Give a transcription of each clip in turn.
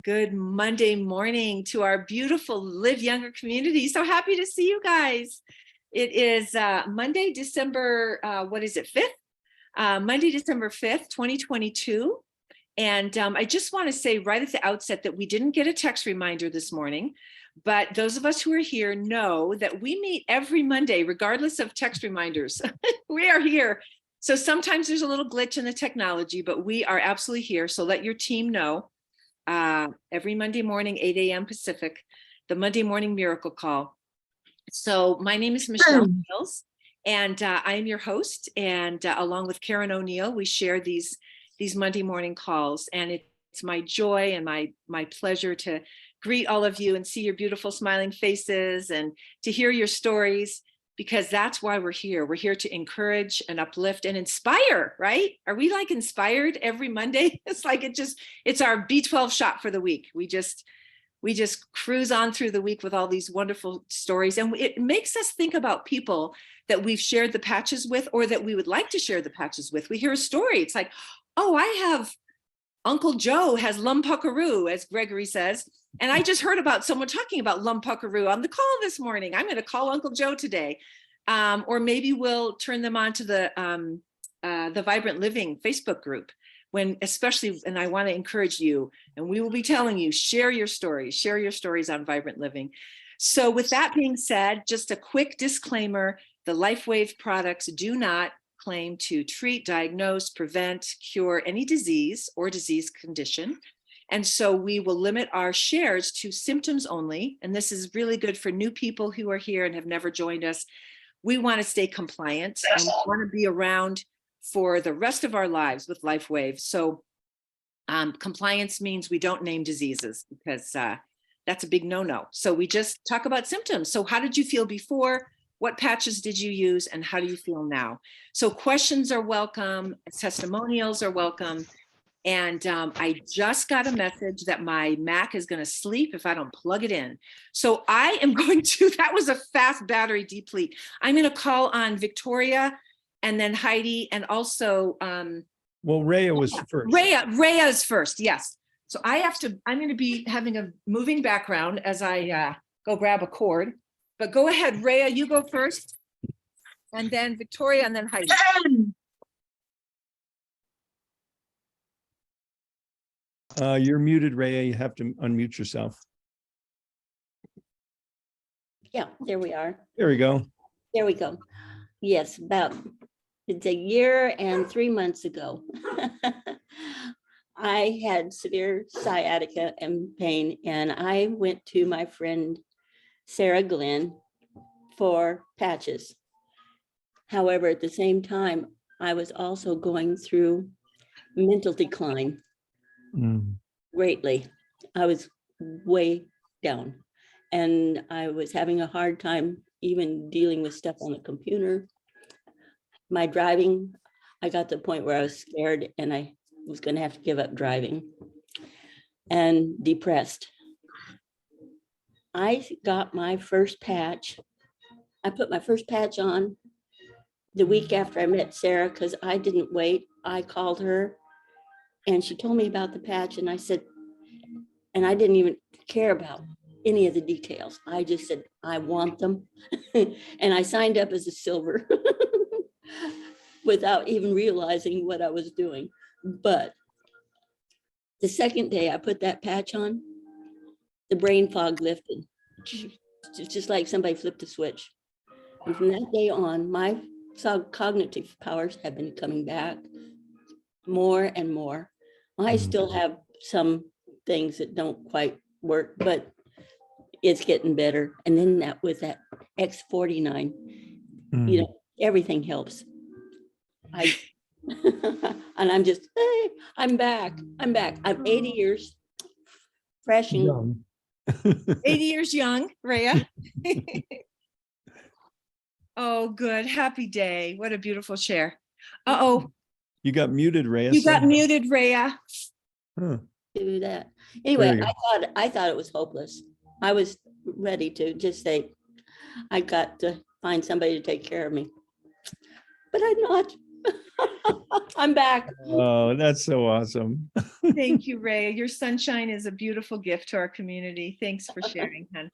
Good Monday morning to our beautiful Live Younger community. So happy to see you guys. It is Monday, December, 5th? Monday, December 5th, 2022. And I just want to say right at the outset that we didn't get a text reminder this morning, but those of us who are here know that we meet every Monday, regardless of text reminders. We are here. So sometimes there's a little glitch in the technology, but we are absolutely here. So let your team know. Every Monday morning, 8 a.m. Pacific, the Monday Morning Miracle Call. So my name is Michelle Niels, and I am your host. And along with Karen O'Neill, we share these Monday morning calls. And it's my joy and my pleasure to greet all of you and see your beautiful smiling faces and to hear your stories, because that's why we're here. We're here to encourage and uplift and inspire, right? Are we like inspired every Monday? It's like it's our B12 shot for the week. We just cruise on through the week with all these wonderful stories. And it makes us think about people that we've shared the patches with, or that we would like to share the patches with. We hear a story. It's like, oh, I have Uncle Joe has lumpuckaroo, as Gregory says. And I just heard about someone talking about lumpuckaroo on the call this morning. I'm going to call Uncle Joe today. Or maybe we'll turn them on to the Vibrant Living Facebook group, especially, and I want to encourage you, and we will be telling you, share your stories on Vibrant Living. So with that being said, just a quick disclaimer, the LifeWave products do not claim to treat, diagnose, prevent, cure any disease or disease condition. And so we will limit our shares to symptoms only. And this is really good for new people who are here and have never joined us. We want to stay compliant and we want to be around for the rest of our lives with LifeWave. So compliance means we don't name diseases, because that's a big no-no. So we just talk about symptoms. So how did you feel before? What patches did you use, and how do you feel now? So questions are welcome, testimonials are welcome. And I just got a message that my Mac is going to sleep if I don't plug it in. So I am going to, that was a fast battery deplete. I'm going to call on Victoria and then Heidi, and also well, Rhea was first. Rhea is first, yes. So I'm going to be having a moving background as I go grab a cord. But go ahead, Rhea, you go first, and then Victoria, and then Heidi. You're muted, Rhea. You have to unmute yourself. Yeah, there we are. There we go. There we go. Yes, it's a year and 3 months ago. I had severe sciatica and pain, and I went to my friend Sarah Glenn for patches. However, at the same time, I was also going through mental decline greatly. I was way down, and I was having a hard time even dealing with stuff on the computer. My driving, I got to the point where I was scared and I was going to have to give up driving, and depressed. I got my first patch. I put my first patch on the week after I met Sarah, because I didn't wait. I called her and she told me about the patch, and I said, and I didn't even care about any of the details. I just said, I want them. And I signed up as a silver without even realizing what I was doing. But the second day I put that patch on, the brain fog lifted. It's just like somebody flipped a switch. And from that day on, my cognitive powers have been coming back more and more. I still have some things that don't quite work, but it's getting better. And then that with that X49, you know, everything helps. And I'm just, hey, I'm back. I'm 80 years fresh and Young. 80 years young, Rhea. Oh, good. Happy day. What a beautiful share. Uh-oh. You got muted, Rhea. You got muted, Rhea. Huh. do that. Anyway, I thought it was hopeless. I was ready to just say, I got to find somebody to take care of me. But I'm not. I'm back. Oh, that's so awesome. Thank you, Ray. Your sunshine is a beautiful gift to our community. Thanks for sharing, hon.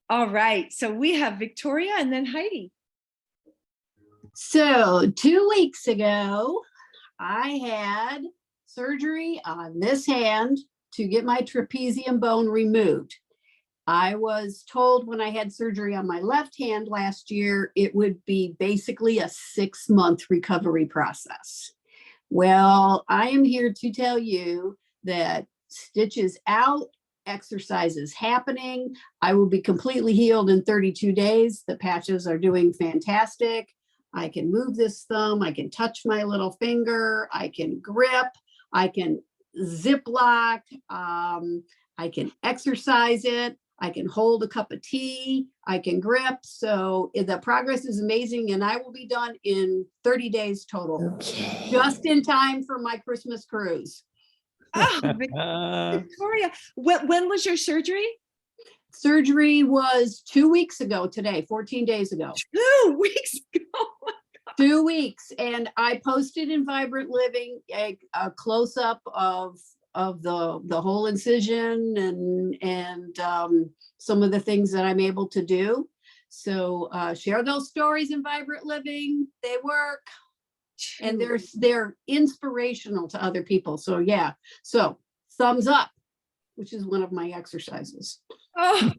All right, so we have Victoria and then Heidi. So 2 weeks ago, I had surgery on this hand to get my trapezium bone removed. I was told when I had surgery on my left hand last year, it would be basically a 6-month recovery process. Well, I am here to tell you that stitches out, exercises happening. I will be completely healed in 32 days. The patches are doing fantastic. I can move this thumb. I can touch my little finger. I can grip. I can zip lock. I can exercise it. I can hold a cup of tea. I can grip. So the progress is amazing, and I will be done in 30 days total, just in time for my Christmas cruise. Oh, Victoria, when was your surgery? Surgery was 2 weeks ago today, 14 days ago. 2 weeks ago. 2 weeks, and I posted in Vibrant Living a close-up of the whole incision and some of the things that I'm able to do. So share those stories in Vibrant Living. They work, and they're inspirational to other people. So yeah, so thumbs up, which is one of my exercises. Oh,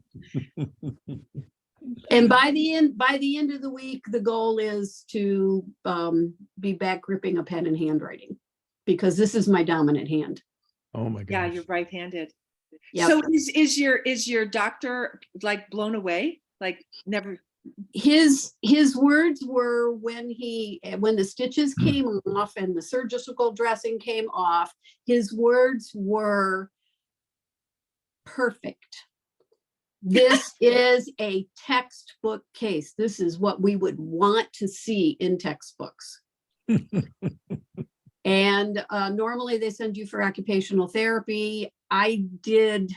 And by the end of the week, the goal is to be back gripping a pen and handwriting, because this is my dominant hand. Oh my yeah, gosh. you're right-handed. Yep. So is your doctor like blown away? Like never? His words were when the stitches came off and the surgical dressing came off, his words were perfect. This is a textbook case. This is what we would want to see in textbooks. And normally they send you for occupational therapy. I did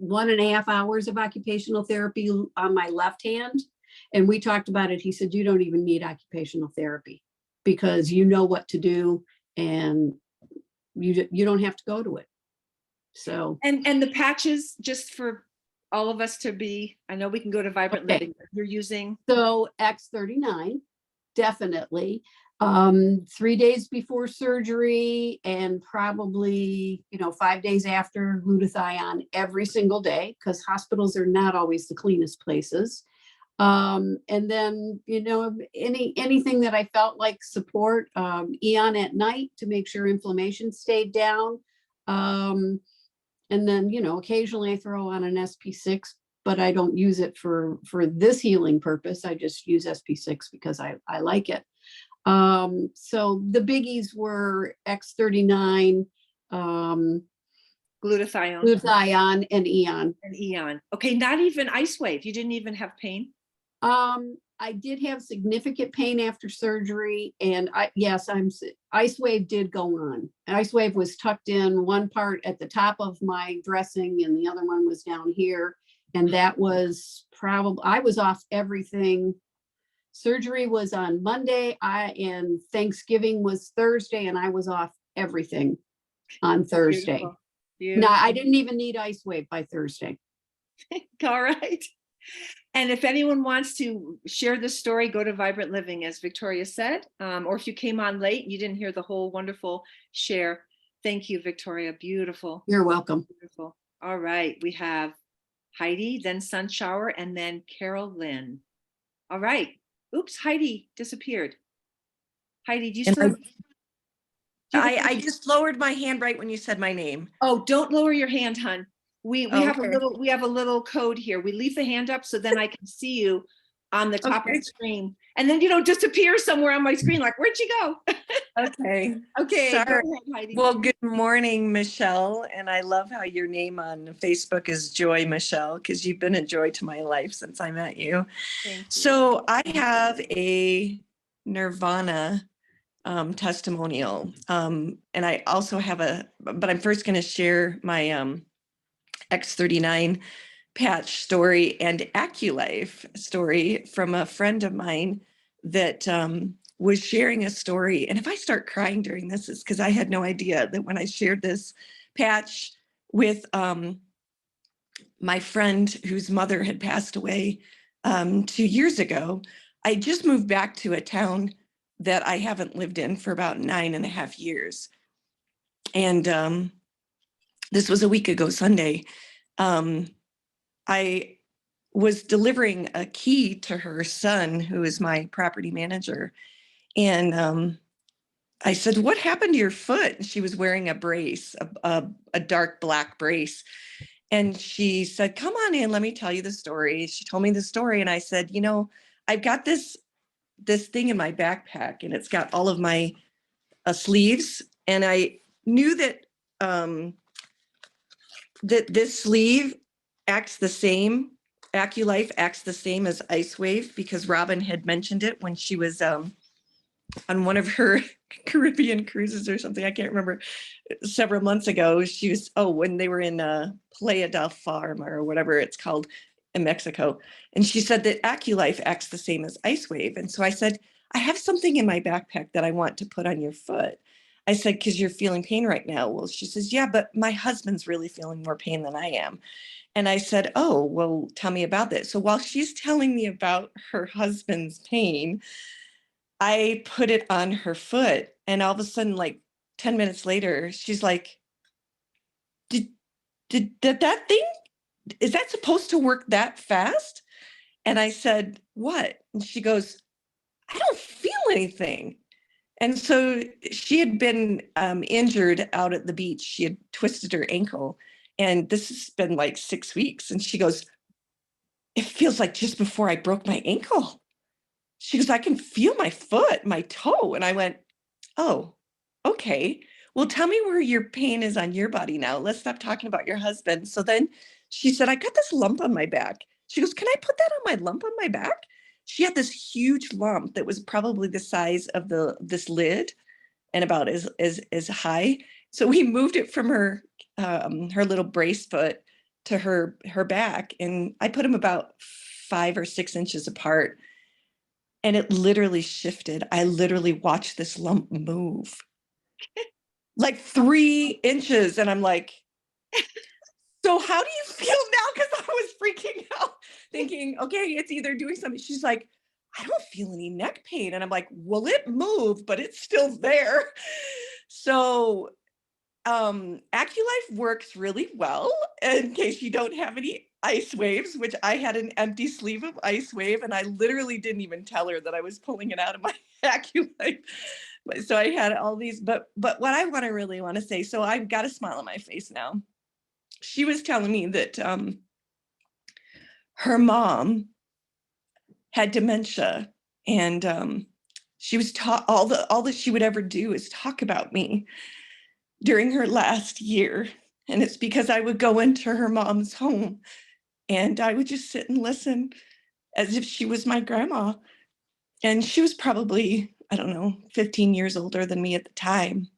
1.5 hours of occupational therapy on my left hand, and we talked about it. He said, you don't even need occupational therapy because you know what to do, and you don't have to go to it. So And the patches, just for all of us to be, I know we can go to Vibrant Okay. Living. You're using, So X39, definitely. 3 days before surgery and probably, 5 days after, glutathione every single day, because hospitals are not always the cleanest places. And then, anything that I felt like support, Eon at night to make sure inflammation stayed down. And then, occasionally I throw on an SP6, but I don't use it for this healing purpose. I just use SP6 because I like it. So the biggies were X39, glutathione and Eon. and Eon. Okay, not even Ice Wave. You didn't even have pain? I did have significant pain after surgery, and Ice Wave did go on. Ice Wave was tucked in, one part at the top of my dressing and the other one was down here. And that was I was off everything. Surgery was on Monday, and Thanksgiving was Thursday, and I was off everything on Thursday. Beautiful. No, I didn't even need Ice Wave by Thursday. All right. And if anyone wants to share this story, go to Vibrant Living, as Victoria said. Or if you came on late, you didn't hear the whole wonderful share. Thank you, Victoria. Beautiful. You're welcome. Beautiful. All right. We have Heidi, then Sunshower, and then Carol Lynn. All right. Oops, Heidi disappeared. Heidi, do you And still? I just lowered my hand right when you said my name. Oh, don't lower your hand, hon. We have Okay. we have a little code here. We leave the hand up so then I can see you on the top of Okay. the screen. And then you don't disappear somewhere on my screen like, where'd you go? Okay. Okay, go Sorry. ahead, Heidi. Well, good morning, Michelle. And I love how your name on Facebook is Joy Michelle, because you've been a joy to my life since I met you. Thank you. So I have a Nirvana testimonial. And I also have but I'm first going to share my X39 patch story and AccuLife story from a friend of mine that was sharing a story. And if I start crying during this, it's because I had no idea that when I shared this patch with my friend whose mother had passed away 2 years ago, I just moved back to a town that I haven't lived in for about 9.5 years. And this was a week ago Sunday. I was delivering a key to her son, who is my property manager. And I said, "What happened to your foot?" And she was wearing a brace, a dark black brace. And she said, "Come on in, let me tell you the story." She told me the story. And I said, "You know, I've got this thing in my backpack, and it's got all of my sleeves." And I knew that that this sleeve acts the same, AccuLife acts the same as IceWave, because Robin had mentioned it when she was on one of her Caribbean cruises or something. I can't remember, several months ago. She was, when they were in Playa del Farm or whatever it's called in Mexico. And she said that AccuLife acts the same as IceWave. And so I said, "I have something in my backpack that I want to put on your foot." I said, "Because you're feeling pain right now." Well, she says, "Yeah, but my husband's really feeling more pain than I am." And I said, "Oh, well, tell me about this." So while she's telling me about her husband's pain, I put it on her foot. And all of a sudden, like 10 minutes later, she's like, did that thing, is that supposed to work that fast?" And I said, "What?" And she goes, "I don't feel anything." And so she had been injured out at the beach. She had twisted her ankle. And this has been like 6 weeks. And she goes, "It feels like just before I broke my ankle." She goes, "I can feel my foot, my toe." And I went, "Oh, okay. Well, tell me where your pain is on your body now. Let's stop talking about your husband." So then she said, "I got this lump on my back." She goes, "Can I put that on my lump on my back?" She had this huge lump that was probably the size of this lid and about as high. So we moved it from her little brace foot to her back, and I put them about 5 or 6 inches apart. And it literally shifted. I literally watched this lump move like 3 inches. And I'm like, "So how do you feel now?" Because I was freaking out, thinking, okay, it's either doing something. She's like, "I don't feel any neck pain." And I'm like, "Well, it moved, but it's still there." So AccuLife works really well in case you don't have any IceWaves, which I had an empty sleeve of IceWave, and I literally didn't even tell her that I was pulling it out of my AccuLife. So I had all these, but what I really want to say, so I've got a smile on my face now. She was telling me that her mom had dementia, and she was taught all that she would ever do is talk about me during her last year. And it's because I would go into her mom's home and I would just sit and listen as if she was my grandma. And she was probably, I don't know, 15 years older than me at the time.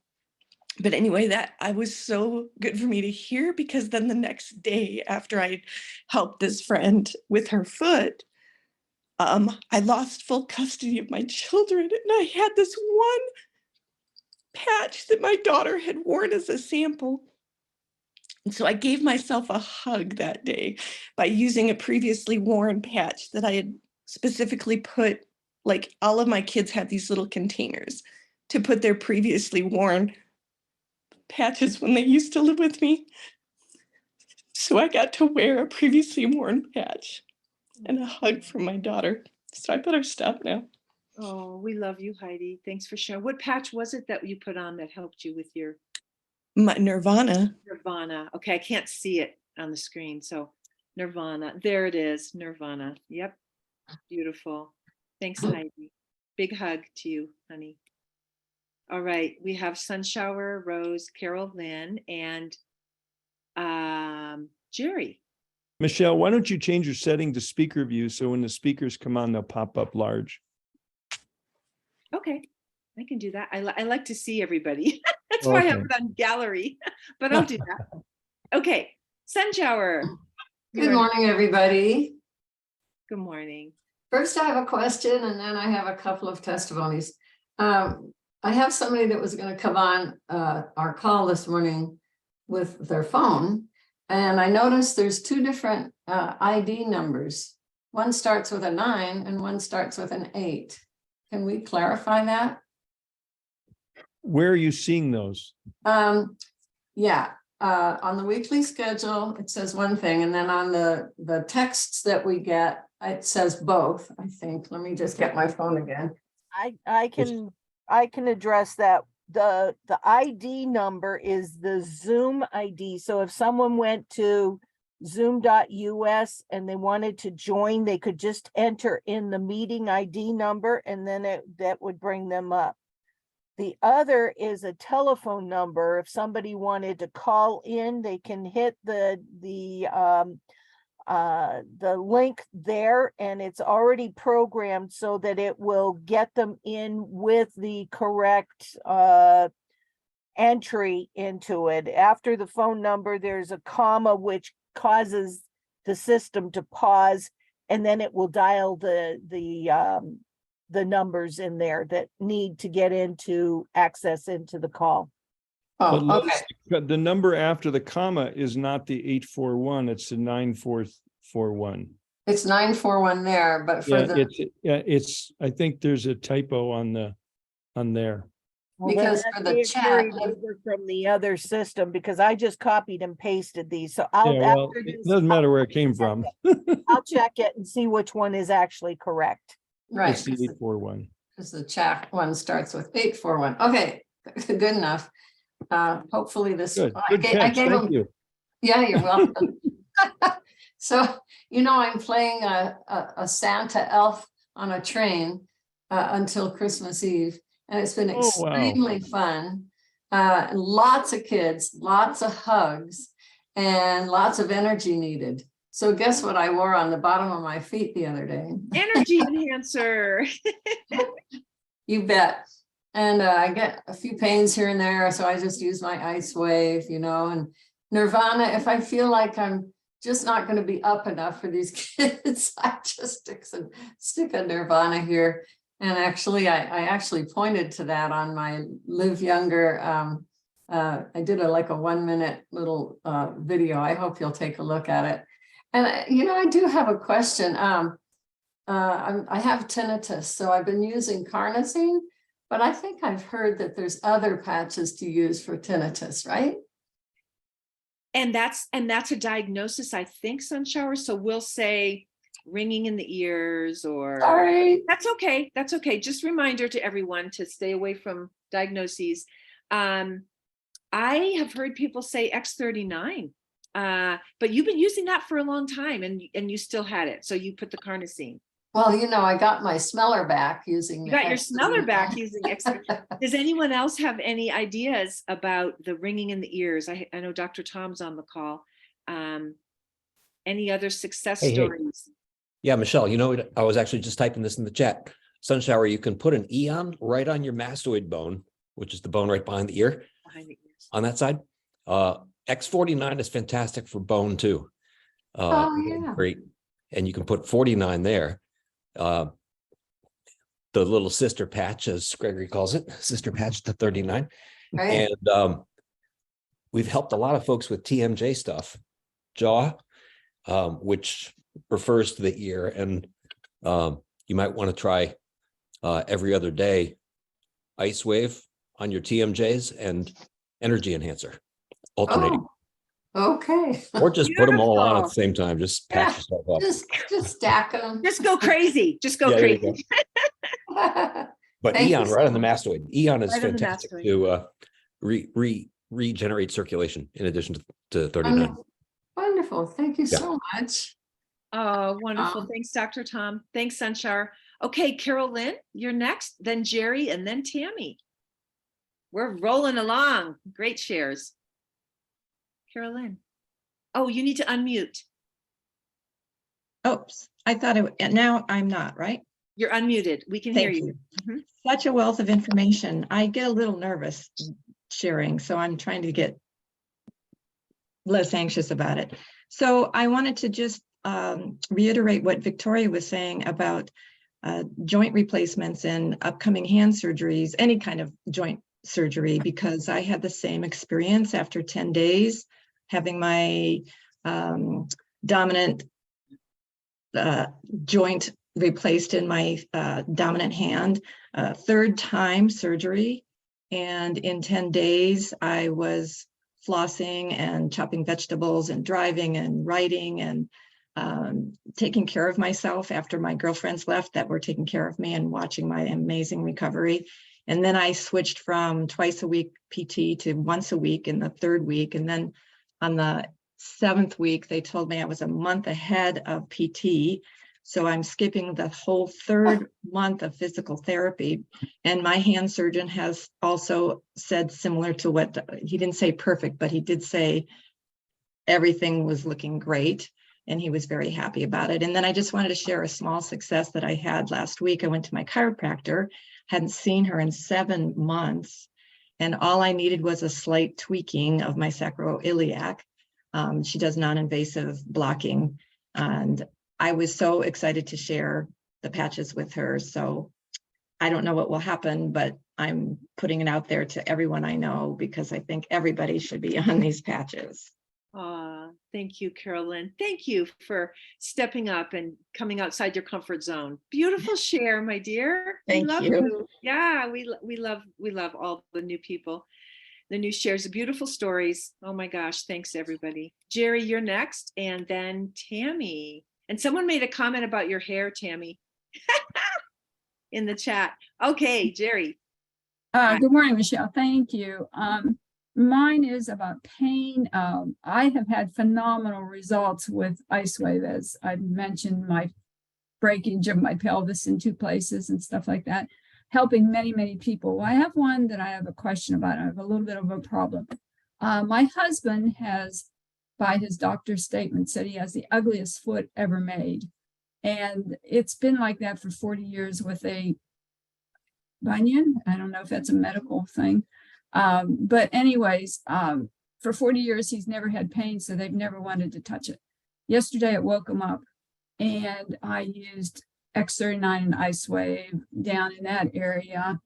But anyway, that I was so good for me to hear, because then the next day after I helped this friend with her foot, I lost full custody of my children, and I had this one patch that my daughter had worn as a sample. And so I gave myself a hug that day by using a previously worn patch that I had specifically put, like all of my kids have these little containers to put their previously worn patches when they used to live with me. So I got to wear a previously worn patch and a hug from my daughter. So I better stop now. Oh, we love you, Heidi. Thanks for sharing. What patch was it that you put on that helped you with your My Nirvana. Nirvana? Okay, I can't see it on the screen. So Nirvana, there it is, Nirvana. Yep, beautiful. Thanks, Heidi. Big hug to you, honey. All right, we have Sunshower, Rose, Carol, Lynn, and Jerry. Michelle, why don't you change your setting to speaker view so when the speakers come on, they'll pop up large? Okay, I can do that. I like to see everybody. That's why I have Okay. it on gallery, but I'll do that. Okay, Sunshower. Good morning, everybody. Good morning. First, I have a question, and then I have a couple of testimonies. I have somebody that was gonna come on our call this morning with their phone. And I noticed there's two different ID numbers. One starts with a 9 and one starts with an 8. Can we clarify that? Where are you seeing those? Yeah, on the weekly schedule, it says one thing, and then on the texts that we get, it says both, I think. Let me just get my phone again. I can address that. The ID number is the Zoom ID. So if someone went to zoom.us and they wanted to join, they could just enter in the meeting ID number and then that would bring them up. The other is a telephone number. If somebody wanted to call in, they can hit the link there, and it's already programmed so that it will get them in with the correct entry into it. After the phone number, there's a comma which causes the system to pause, and then it will dial the numbers in there that need to get into access into the call. But Oh, okay. Lois, the number after the comma is not the 841, it's the 9441. It's 941 there, but for Yeah, the, it's, I think there's a typo on there. Well, then Because that for the may have chat, carried over from the other system, because I just copied and pasted these. So I'll, Yeah, well, after it this, doesn't matter where it came from. I'll check it and see which one is actually correct. right, It's the 841. because the chat one starts with 841. Okay, good enough. Hopefully this. Good, I good ga- I catch, gave thank them- you. Yeah, you're welcome. So, I'm playing a Santa elf on a train until Christmas Eve, and it's been Oh, wow. extremely fun. Lots of kids, lots of hugs, and lots of energy needed. So guess what I wore on the bottom of my feet the other day? Energy enhancer. You bet. And I get a few pains here and there, so I just use my ice wave, and Nirvana, if I feel like I'm just not going to be up enough for these kids, I just stick a Nirvana here. And actually, I actually pointed to that on my Live Younger. I did a 1-minute little video. I hope you'll take a look at it. And I do have a question. I have tinnitus, so I've been using carnosine, but I think I've heard that there's other patches to use for tinnitus, right? And that's a diagnosis, I think, Sunshower. So we'll say ringing in the ears or. Sorry. That's okay. That's okay. Just reminder to everyone to stay away from diagnoses. I have heard people say X39, but you've been using that for a long time and you still had it. So you put the carnosine. Well, I got my smeller back using. You the got your smeller X39. back using X39. Does anyone else have any ideas about the ringing in the ears? I know Dr. Tom's on the call. Any other success Hey. stories? Yeah, Michelle, I was actually just typing this in the chat. Sunshower, you can put an Eon right on your mastoid bone, which is the bone right behind the ear Behind the ears. on that side. X49 is fantastic for bone too. Yeah. Great. And you can put 49 there. The little sister patch, as Gregory calls it, sister patch to 39. Right. And we've helped a lot of folks with TMJ stuff, jaw, which refers to the ear. And you might want to try every other day ice wave on your TMJs and energy enhancer alternating. Oh, okay. Or just put them all on at Beautiful. the same time. Just patch yourself up. Just stack them. Just go crazy. Just go Yeah, there you crazy. go. But Thank you Eon so right on the much. mastoid. Eon is Right on the fantastic mastoid. to regenerate circulation in addition to 39. Wonderful. Thank you Yeah. so much. Oh, wonderful. Um, Thanks, Dr. Tom. Thanks, Sunshower. Okay, Carol Lynn, you're next, then Jerry, and then Tammy. We're rolling along. Great shares. Carol Lynn. Oh, you need to unmute. Oops, I thought now I'm not, right? You're unmuted. We can hear Thank you. you. Mhm. Such a wealth of information. I get a little nervous sharing, so I'm trying to get less anxious about it. So I wanted to just reiterate what Victoria was saying about joint replacements and upcoming hand surgeries, any kind of joint surgery, because I had the same experience after 10 days, having my dominant joint replaced in my dominant hand, third time surgery. And in 10 days, I was flossing and chopping vegetables and driving and writing and taking care of myself after my girlfriends left that were taking care of me and watching my amazing recovery. And then I switched from twice a week PT to once a week in the third week. And then on the 7th week, they told me I was a month ahead of PT. So I'm skipping the whole 3rd month of physical therapy. And my hand surgeon has also said similar to what he didn't say perfect, but he did say everything was looking great. And he was very happy about it. And then I just wanted to share a small success that I had last week. I went to my chiropractor, hadn't seen her in 7 months. And all I needed was a slight tweaking of my sacroiliac. She does non-invasive blocking. And I was so excited to share the patches with her. So I don't know what will happen, but I'm putting it out there to everyone I know because I think everybody should be on these patches. Thank you, Carolyn. Thank you for stepping up and coming outside your comfort zone. Beautiful share, my dear. Thank we love you. Yeah, we love all the new people, the new shares, the beautiful stories. Oh my gosh, thanks everybody. Jerry, you're next, and then Tammy. And someone made a comment about your hair, Tammy, in the chat. Okay, Jerry. Good morning, Michelle. Thank you. Mine is about pain. I have had phenomenal results with IceWave, as I've mentioned, my breakage of my pelvis in 2 places and stuff like that, helping many, many people. I have one that I have a question about. I have a little bit of a problem. My husband has, by his doctor's statement, said he has the ugliest foot ever made. And it's been like that for 40 years with a bunion. I don't know if that's a medical thing. But anyways, for 40 years, he's never had pain, so they've never wanted to touch it. Yesterday, it woke him up, and I used X39 and IceWave down in that area,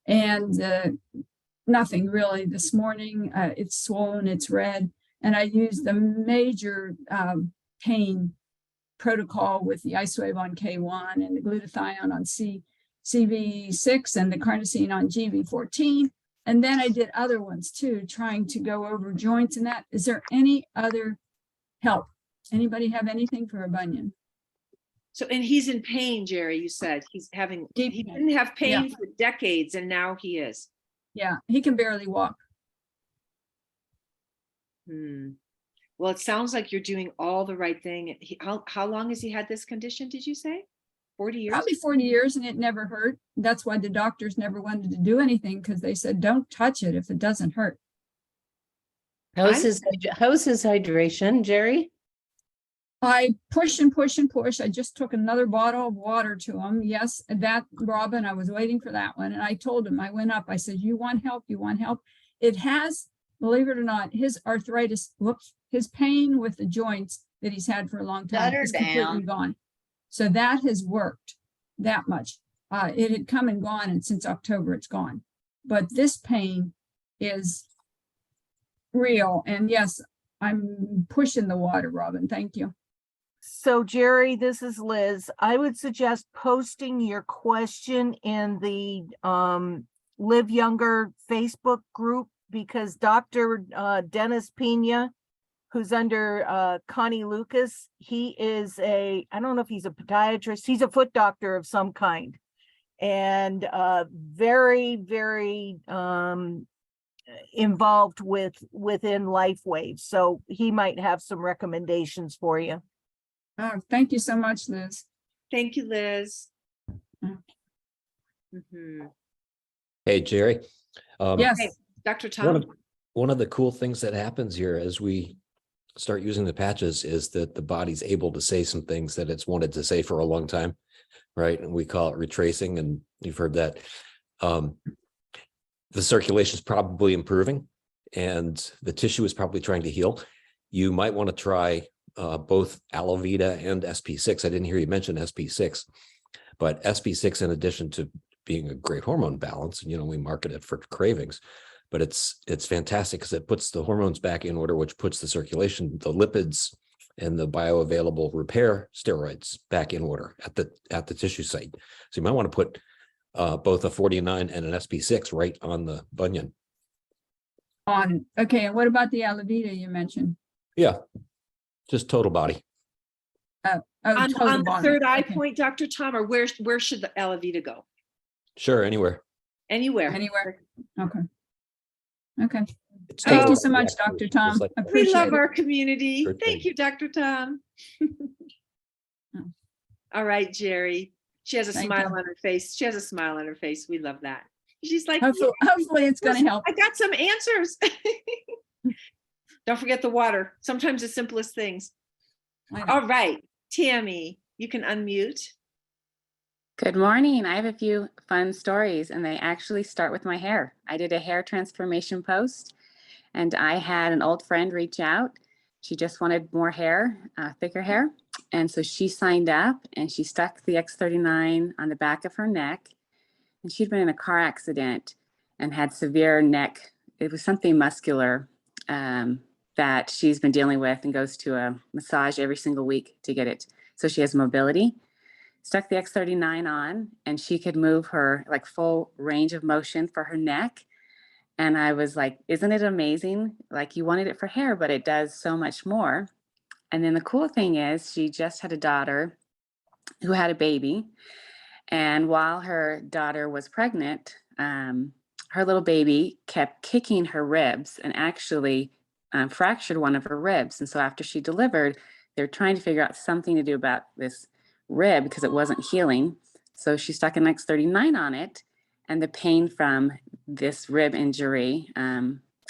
and nothing really. This morning, it's swollen, it's red, and I used the major pain protocol with the IceWave on K1 and the glutathione on CV6 and the carnosine on GV14. And then I did other ones too, trying to go over joints and that. Is there any other help? Anybody have anything for a bunion? So, and he's in pain, Jerry, you said he's having, Deep he pain. didn't have pain Yeah. for decades and now he is. Yeah, he can barely walk. Well, it sounds like you're doing all the right thing. How long has he had this condition, did you say? 40 years? Probably 40 years and it never hurt. That's why the doctors never wanted to do anything because they said, don't touch it if it doesn't hurt. How's his hydration, Jerry? I push and push and push. I just took another bottle of water to him. Yes, that, Robin, I was waiting for that one. And I told him, I went up, I said, you want help? You want help? It has, believe it or not, his arthritis, his pain with the joints that he's had for a long time is completely gone. So that has worked that much. It had come and gone, and since October, it's gone. But this pain is real. And yes, I'm pushing the water, Robin. Thank you. So Jerry, this is Liz. I would suggest posting your question in the Live Younger Facebook group because Dr. Dennis Pena, who's under Connie Lucas, he is I don't know if he's a podiatrist, he's a foot doctor of some kind. And very, very involved within LifeWave. So he might have some recommendations for you. Oh, thank you so much, Liz. Thank you, Liz. Hey, Jerry. Yes. Hey, Dr. Tom. One of the cool things that happens here as we start using the patches is that the body's able to say some things that it's wanted to say for a long time, right? And we call it retracing, and you've heard that. The circulation is probably improving and the tissue is probably trying to heal. You might want to try both Alovita and SP6. I didn't hear you mention SP6, But SB6, in addition to being a great hormone balance, and, we market it for cravings, but it's fantastic because it puts the hormones back in order, which puts the circulation, the lipids, and the bioavailable repair steroids back in order at the tissue site. So you might want to put both a 49 and an SB6 right on the bunion. Okay, and what about the Alavita you mentioned? Yeah, just total body. Oh, On total the body. third eye Okay. point, Dr. Tom, or where should the Alavita go? Sure, anywhere. Anywhere. Anywhere. Okay. Okay. It's Thank total you so body much, actually, Dr. just Tom. like- We Appreciate love it. our community. Sure Thank thing. you, Dr. Tom. Oh. All right, Jerry. She has a Thank smile you. on her face. She has a smile on her face. We love that. She's like, Hopefully it's going to help. I got some answers. Don't forget the water. Sometimes the simplest things. I know. All right, Tammy, you can unmute. Good morning. I have a few fun stories, and they actually start with my hair. I did a hair transformation post, and I had an old friend reach out. She just wanted more hair, thicker hair. And so she signed up and she stuck the X39 on the back of her neck. And she'd been in a car accident and had severe neck. It was something muscular that she's been dealing with, and goes to a massage every single week to get it. So she has mobility. Stuck the X39 on, and she could move her like full range of motion for her neck. And I was like, isn't it amazing? Like, you wanted it for hair, but it does so much more. And then the cool thing is she just had a daughter who had a baby. And while her daughter was pregnant, her little baby kept kicking her ribs and actually fractured one of her ribs. And so after she delivered, they're trying to figure out something to do about this rib because it wasn't healing. So she stuck an X39 on it, and the pain from this rib injury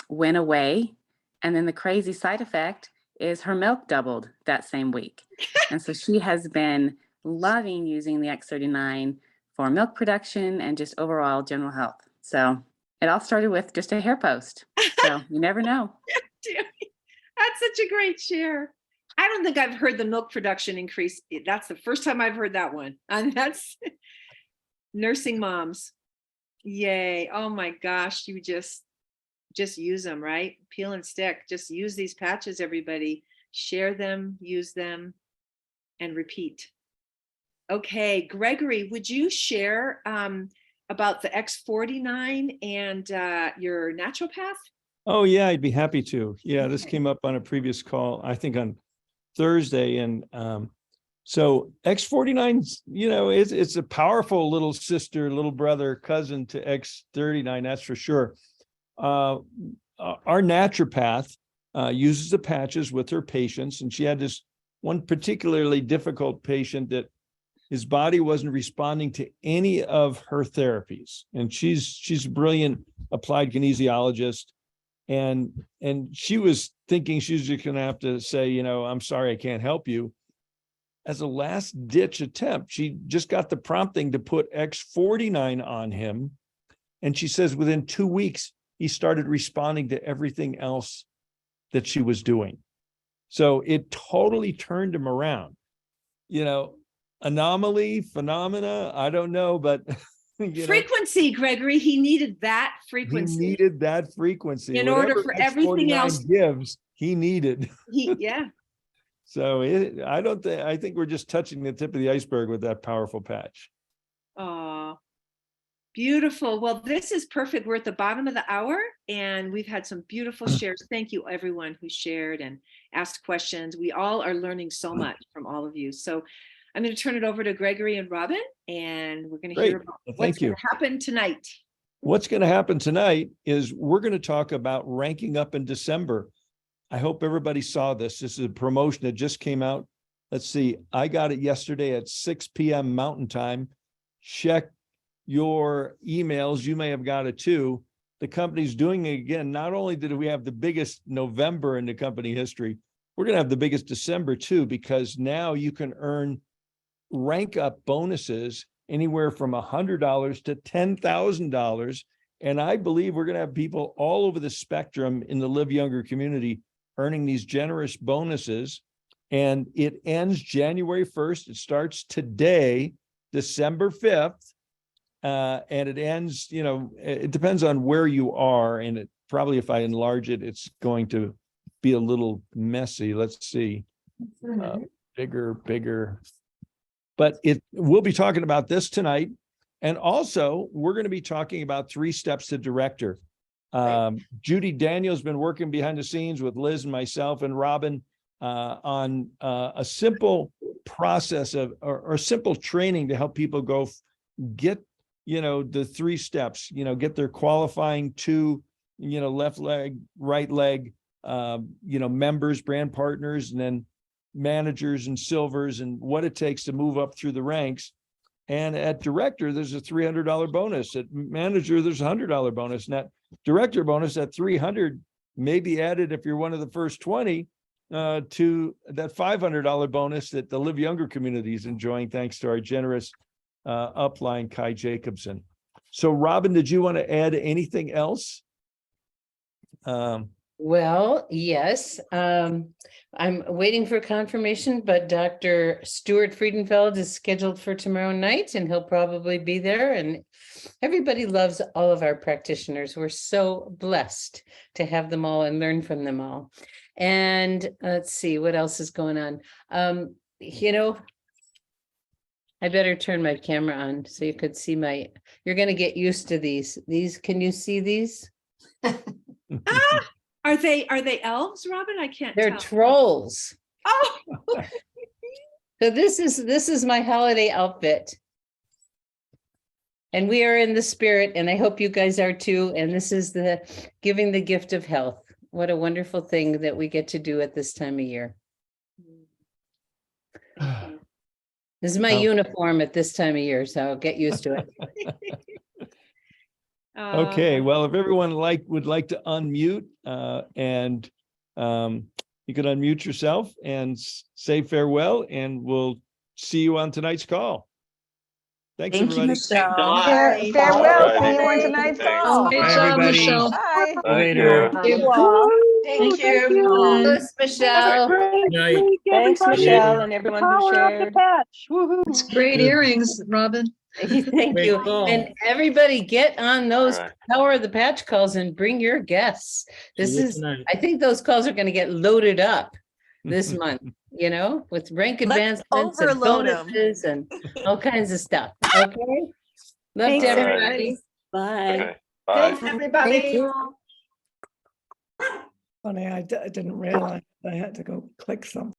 went away. And then the crazy side effect is her milk doubled that same week. And so she has been loving using the X39 for milk production and just overall general health. So it all started with just a hair post. So you never know. That's such a great share. I don't think I've heard the milk production increase. That's the first time I've heard that one. And that's nursing moms. Yay. Oh my gosh. You just use them, right? Peel and stick. Just use these patches, everybody. Share them, use them, and repeat. Okay, Gregory, would you share about the X49 and your naturopath? Oh, yeah, I'd be happy to. Yeah, this came up on a previous call, I think on Thursday. And so X49, it's a powerful little sister, little brother, cousin to X39, that's for sure. Our naturopath uses the patches with her patients, and she had this one particularly difficult patient that his body wasn't responding to any of her therapies. And she's a brilliant applied kinesiologist. And she was thinking she was just going to have to say, I'm sorry, I can't help you. As a last ditch attempt, she just got the prompting to put X49 on him. And she says within 2 weeks, he started responding to everything else that she was doing. So it totally turned him around. Anomaly, phenomena, I don't know, but Frequency, Gregory. He needed that frequency. He needed that frequency. In order Whatever for everything X49 else. gives, he needed. Yeah. So I think we're just touching the tip of the iceberg with that powerful patch. Oh, beautiful. Well, this is perfect. We're at the bottom of the hour, and we've had some beautiful shares. Thank you, everyone who shared and asked questions. We all are learning so much from all of you. So I'm going to turn it over to Gregory and Robin, and we're going to hear about Well, what's thank going you. to happen tonight. What's going to happen tonight is we're going to talk about ranking up in December. I hope everybody saw this. This is a promotion that just came out. Let's see. I got it yesterday at 6 p.m. Mountain Time. Check your emails. You may have got it too. The company's doing it again. Not only did we have the biggest November in the company history, we're going to have the biggest December too, because now you can earn rank up bonuses anywhere from $100 to $10,000. And I believe we're going to have people all over the spectrum in the Live Younger community earning these generous bonuses. And it ends January 1st. It starts today, December 5th. And it ends, it depends on where you are. And it probably, if I enlarge it, it's going to be a little messy. Let's see. Bigger. But we'll be talking about this tonight. And also, we're going to be talking about 3 steps to director. Judy Daniel's been working behind the scenes with Liz and myself and Robin on a simple process or simple training to help people get, the 3 steps, get their qualifying 2, left leg, right leg, members, brand partners, and then managers and silvers, and what it takes to move up through the ranks. And at director, there's a $300 bonus. At manager, there's a $100 bonus. And that director bonus at $300 may be added if you're one of the first 20 to that $500 bonus that the Live Younger community is enjoying, thanks to our generous upline, Kai Jacobson. So Robin, did you want to add anything else? Well, yes, I'm waiting for confirmation, but Dr. Stuart Friedenfeld is scheduled for tomorrow night and he'll probably be there. And everybody loves all of our practitioners. We're so blessed to have them all and learn from them all. And let's see what else is going on. I better turn my camera on so you could see you're going to get used to these. Can you see these? Are they elves, Robin? I can't They're tell. trolls. Oh, So this is my holiday outfit. And we are in the spirit, and I hope you guys are too. And this is the giving the gift of health. What a wonderful thing that we get to do at this time of year. This is my uniform at this time of year, so get used to it. Okay, well, if everyone would like to unmute and you can unmute yourself and say farewell, and we'll see you on tonight's call. Thanks, Thank you, everybody. Michelle. Farewell, see you on tonight's call. Great job, Michelle. Bye. Later. You all. Thank you. Thanks, Michelle. Night. Thanks, Michelle, and everyone who shared. It's great earrings, Robin. Thank Great you. call. And everybody get on those Power of the Patch calls and bring your guests. I think those calls are going to get loaded up this month, with rank Let's advancements and overload 'em. bonuses and all kinds of stuff. Okay. Love Thanks, to everybody. Bye. Thanks, everybody. Funny, I didn't realize I had to go click something.